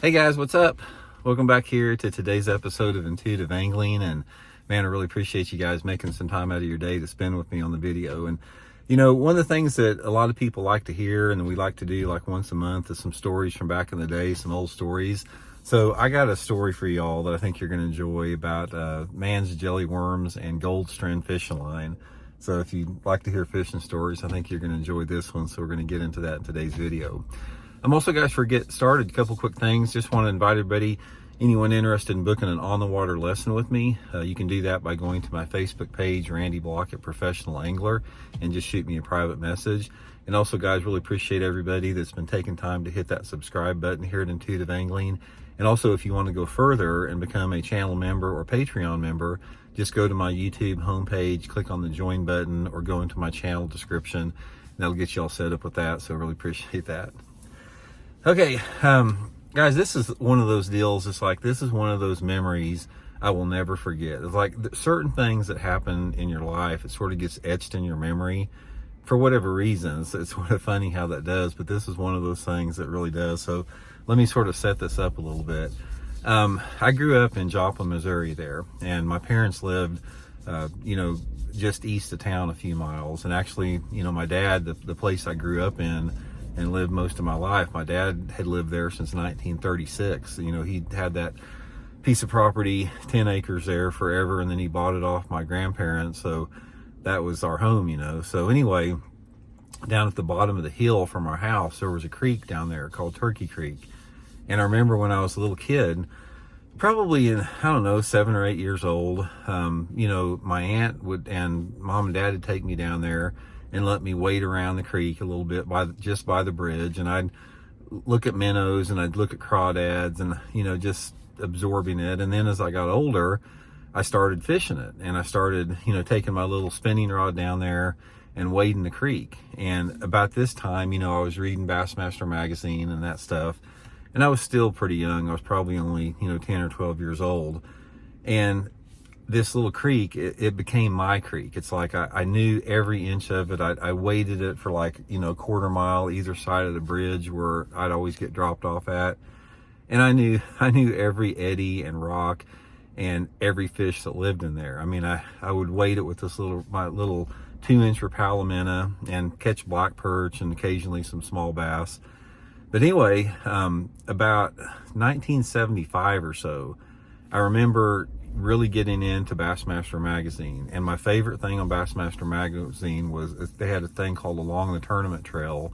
Hey guys, what's up? Welcome back here to today's episode of Intuitive Angling. And man, I really appreciate you guys making some time out of your day to spend with me on the video. And you know, one of the things that a lot of people like to hear and we like to do like once a month is some stories from back in the day, some old stories. So I got a story for y'all that I think you're going to enjoy about man's jelly worms and gold strand fishing line. So if you like to hear fishing stories, I think you're going to enjoy this one. So we're going to get into that in today's video. I'm also, guys, for get started, a couple quick things. Just want to invite everybody, anyone interested in booking an on-the-water lesson with me, you can do that by going to my Facebook page, Randy Blaukat Professional Angler, and just shoot me a private message. And also, guys, really appreciate everybody that's been taking time to hit that subscribe button here at Intuitive Angling. And also, if you want to go further and become a channel member or Patreon member, just go to my YouTube homepage, click on the join button, or go into my channel description, and that'll get you all set up with that. So really appreciate that. Okay, guys, this is one of those deals. It's like, this is one of those memories I will never forget. It's like certain things that happen in your life, it sort of gets etched in your memory for whatever reasons. It's sort of funny how that does, but this is one of those things that really does. So let me sort of set this up a little bit. I grew up in Joplin, Missouri there, and my parents lived, just east of town a few miles. And actually, my dad, the place I grew up in and lived most of my life, my dad had lived there since 1936. He had that piece of property, 10 acres there forever, and then he bought it off my grandparents. So that was our home, So anyway, down at the bottom of the hill from our house, there was a creek down there called Turkey Creek. And I remember when I was a little kid, probably in, 7 or 8 years old, my aunt and mom and dad would take me down there and let me wade around the creek a little bit just by the bridge. And I'd look at minnows and I'd look at crawdads and, just absorbing it. And then as I got older, I started fishing it. And I started, taking my little spinning rod down there and wading the creek. And about this time, I was reading Bassmaster magazine and that stuff. And I was still pretty young. I was probably only, 10 or 12 years old. And this little creek, it became my creek. It's like I knew every inch of it. I waded it for like, a quarter mile either side of the bridge where I'd always get dropped off at. And I knew every eddy and rock and every fish that lived in there. I mean, I would wade it with my little 2-inch Rapalamina and catch black perch and occasionally some small bass. But anyway, about 1975 or so, I remember really getting into Bassmaster magazine. And my favorite thing on Bassmaster magazine was they had a thing called Along the Tournament Trail.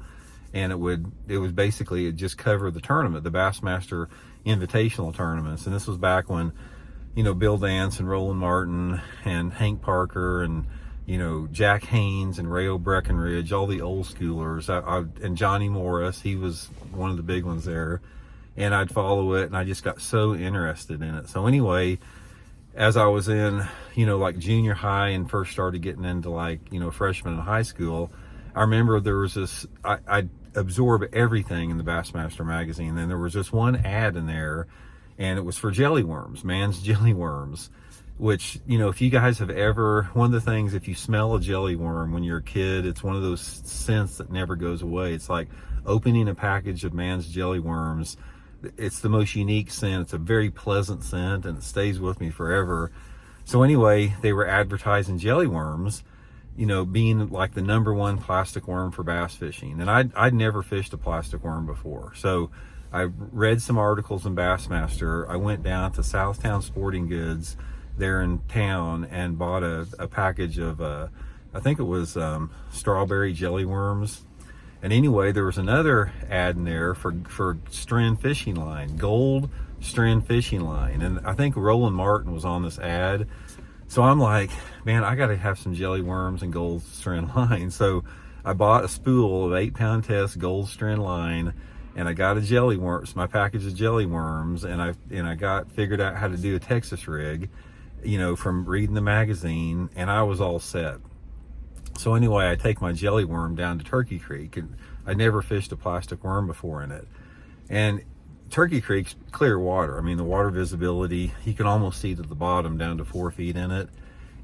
And it just covered the tournament, the Bassmaster Invitational tournaments. And this was back when, Bill Dance and Roland Martin and Hank Parker and, Jack Haynes and Rayo Breckenridge, all the old schoolers, and Johnny Morris, he was one of the big ones there. And I'd follow it, and I just got so interested in it. So anyway, as I was in, like junior high and first started getting into like, freshman in high school, I remember there was this, I'd absorb everything in the Bassmaster magazine. And there was just one ad in there, and it was for jelly worms, man's jelly worms, which, if you guys have ever, one of the things, if you smell a jelly worm when you're a kid, it's one of those scents that never goes away. It's like opening a package of man's jelly worms. It's the most unique scent. It's a very pleasant scent, and it stays with me forever. So anyway, they were advertising jelly worms, being like the #1 plastic worm for bass fishing. And I'd never fished a plastic worm before. So I read some articles in Bassmaster. I went down to Southtown Sporting Goods there in town and bought a package of, I think it was strawberry jelly worms. And anyway, there was another ad in there for strand fishing line, gold strand fishing line. And I think Roland Martin was on this ad. So I'm like, man, I got to have some jelly worms and gold strand line. So I bought a spool of 8-pound test gold strand line, and I got my package of jelly worms, and I figured out how to do a Texas rig, from reading the magazine, and I was all set. So anyway, I take my jelly worm down to Turkey Creek, and I never fished a plastic worm before in it. And Turkey Creek's clear water. I mean, the water visibility, you can almost see to the bottom down to 4 feet in it.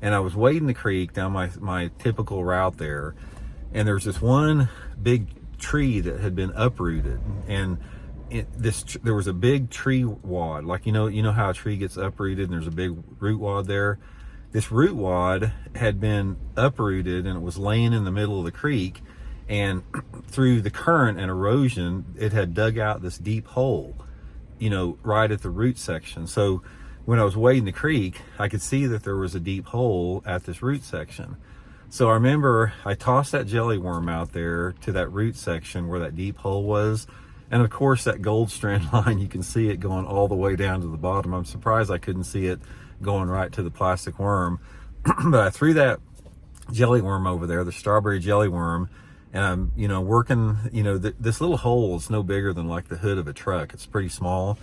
And I was wading the creek down my typical route there, and there's this one big tree that had been uprooted, and there was a big tree wad, like you know how a tree gets uprooted and there's a big root wad there. This root wad had been uprooted and it was laying in the middle of the creek, and through the current and erosion, it had dug out this deep hole, right at the root section. So when I was wading the creek, I could see that there was a deep hole at this root section. So I remember I tossed that jelly worm out there to that root section where that deep hole was. And of course, that gold strand line, you can see it going all the way down to the bottom. I'm surprised I couldn't see it going right to the plastic worm. But I threw that jelly worm over there, the strawberry jelly worm, and I'm, working, this little hole is no bigger than like the hood of a truck. It's pretty small.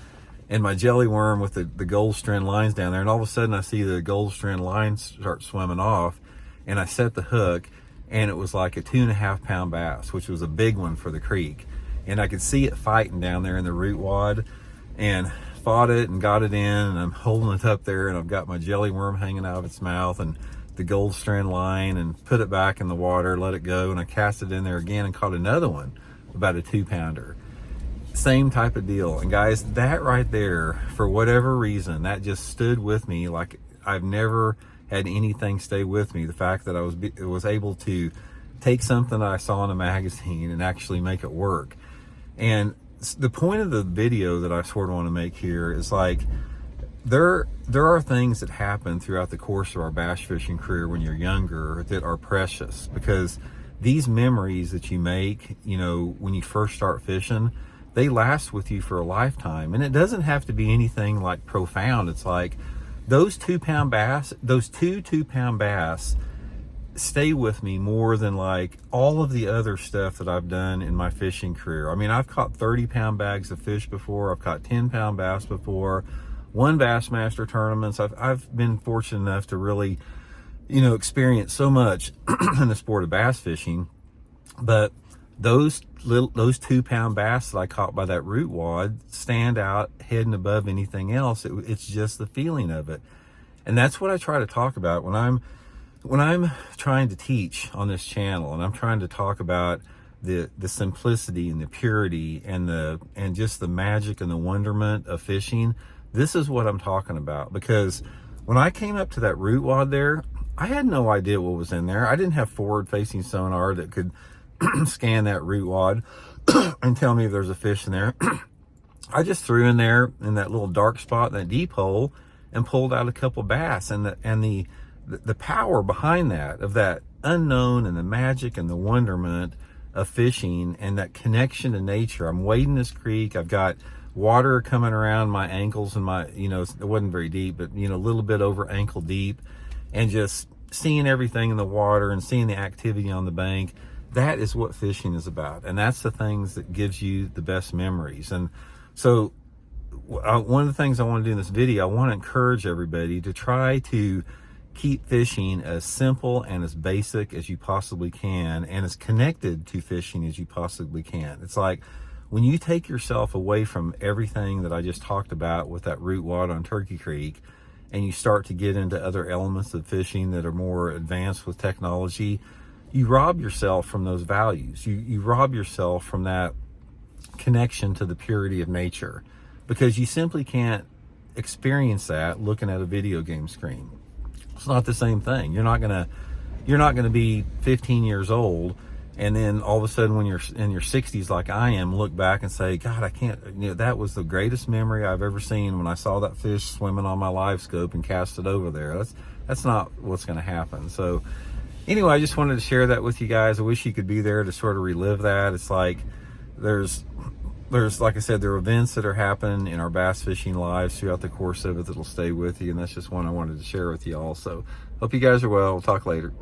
And my jelly worm with the gold strand lines down there, and all of a sudden I see the gold strand lines start swimming off, and I set the hook, and it was like a 2.5 pound bass, which was a big one for the creek. And I could see it fighting down there in the root wad, and fought it and got it in, and I'm holding it up there, and I've got my jelly worm hanging out of its mouth and the gold strand line, and put it back in the water, let it go, and I cast it in there again and caught another one, about a 2-pounder. Same type of deal. And guys, that right there, for whatever reason, that just stood with me like I've never had anything stay with me. The fact that I was able to take something I saw in a magazine and actually make it work. And the point of the video that I sort of want to make here is like, there are things that happen throughout the course of our bass fishing career when you're younger that are precious, because these memories that you make, when you first start fishing, they last with you for a lifetime. And it doesn't have to be anything like profound. It's like those 2-pound bass, those two 2-pound bass stay with me more than like all of the other stuff that I've done in my fishing career. I mean, I've caught 30-pound bags of fish before. I've caught 10-pound bass before, won Bassmaster tournaments. I've been fortunate enough to really, experience so much in the sport of bass fishing. But those 2-pound bass that I caught by that root wad stand out head and above anything else. It's just the feeling of it. And that's what I try to talk about when I'm trying to teach on this channel, and I'm trying to talk about the simplicity and the purity and just the magic and the wonderment of fishing. This is what I'm talking about, because when I came up to that root wad there, I had no idea what was in there. I didn't have forward-facing sonar that could scan that root wad and tell me if there's a fish in there. I just threw in there in that little dark spot in that deep hole and pulled out a couple bass, and the power behind that, of that unknown and the magic and the wonderment of fishing and that connection to nature. I'm wading this creek. I've got water coming around my ankles, and it wasn't very deep, but a little bit over ankle deep, and just seeing everything in the water and seeing the activity on the bank. That is what fishing is about. And that's the things that gives you the best memories. And so one of the things I want to do in this video, I want to encourage everybody to try to keep fishing as simple and as basic as you possibly can, and as connected to fishing as you possibly can. It's like when you take yourself away from everything that I just talked about with that root wad on Turkey Creek, and you start to get into other elements of fishing that are more advanced with technology, you rob yourself from those values. You rob yourself from that connection to the purity of nature, because you simply can't experience that looking at a video game screen. It's not the same thing. You're not gonna be 15 years old and then all of a sudden when you're in your 60s like I am, look back and say, God, I can't, that was the greatest memory I've ever seen when I saw that fish swimming on my live scope and cast it over there. That's not what's going to happen. So anyway, I just wanted to share that with you guys. I wish you could be there to sort of relive that. It's like there's like I said, there are events that are happening in our bass fishing lives throughout the course of it that'll stay with you, and that's just one I wanted to share with you all. So hope you guys are well. We'll talk later.